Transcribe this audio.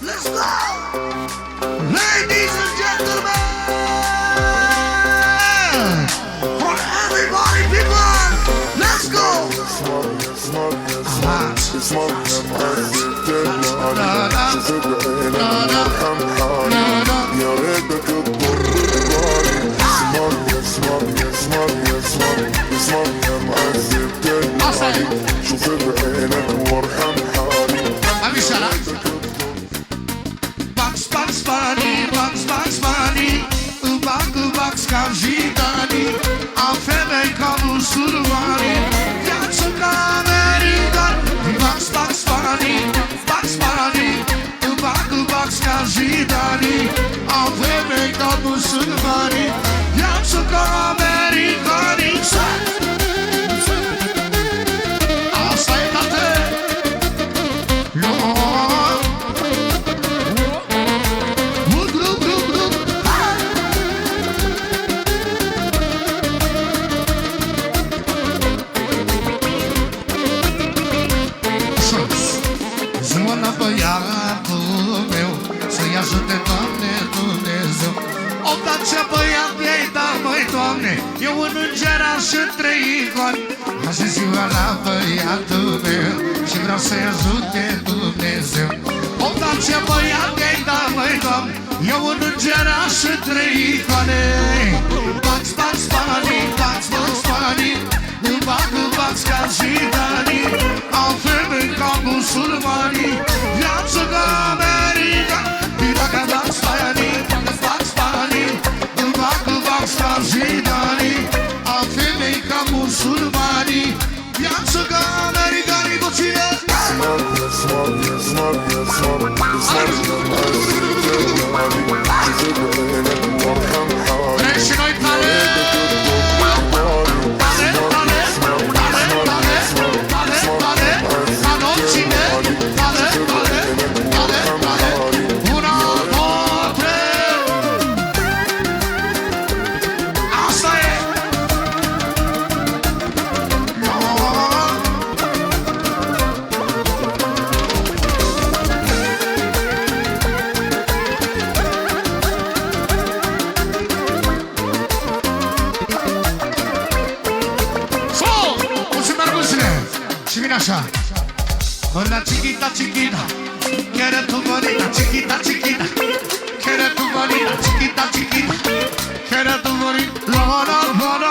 Let's go! Ladies and gentlemen! For everybody, people! Let's go! شوف بعينك وارحم حالي أبي سلام Bugs, Bugs Bunny, Bugs, Bugs Bunny Bugs, Cavitani A femeie ca musulmani Viață ca american Bugs, Bugs Bunny, Bugs Bunny Bugs, Cavitani A femeie ca musulmani Viață ca americani Asta e, tate! Zona băiatul meu să-i ajute, Doamne, Dumnezeu. Odată băiat mi-ai dat, măi, Doamne, eu un îngeraș în 3 iconi. Azi e ziua la băiatul meu și vreau să-i ajute Dumnezeu. Odată băiat mi-ai dat, măi, Doamne, eu un îngeraș în 3 icone. Bugs, Bugs Bunny, Bugs, Bugs Bunny Bugs, Cavitani Au femei ca musulmani Viață ca america Viața Bugs Bunny, Bugs Bunny Bugs, Cavitani Au femei ca musulmani Viață ca americani cu cine? Vrei și noi tale? Și vine așa. Hola chiquita, chiquita Quiero tu bonita, chiquita, chiquita Quiero tu bonita, chiquita, chiquita Quiero tu bonita, la, la, la, la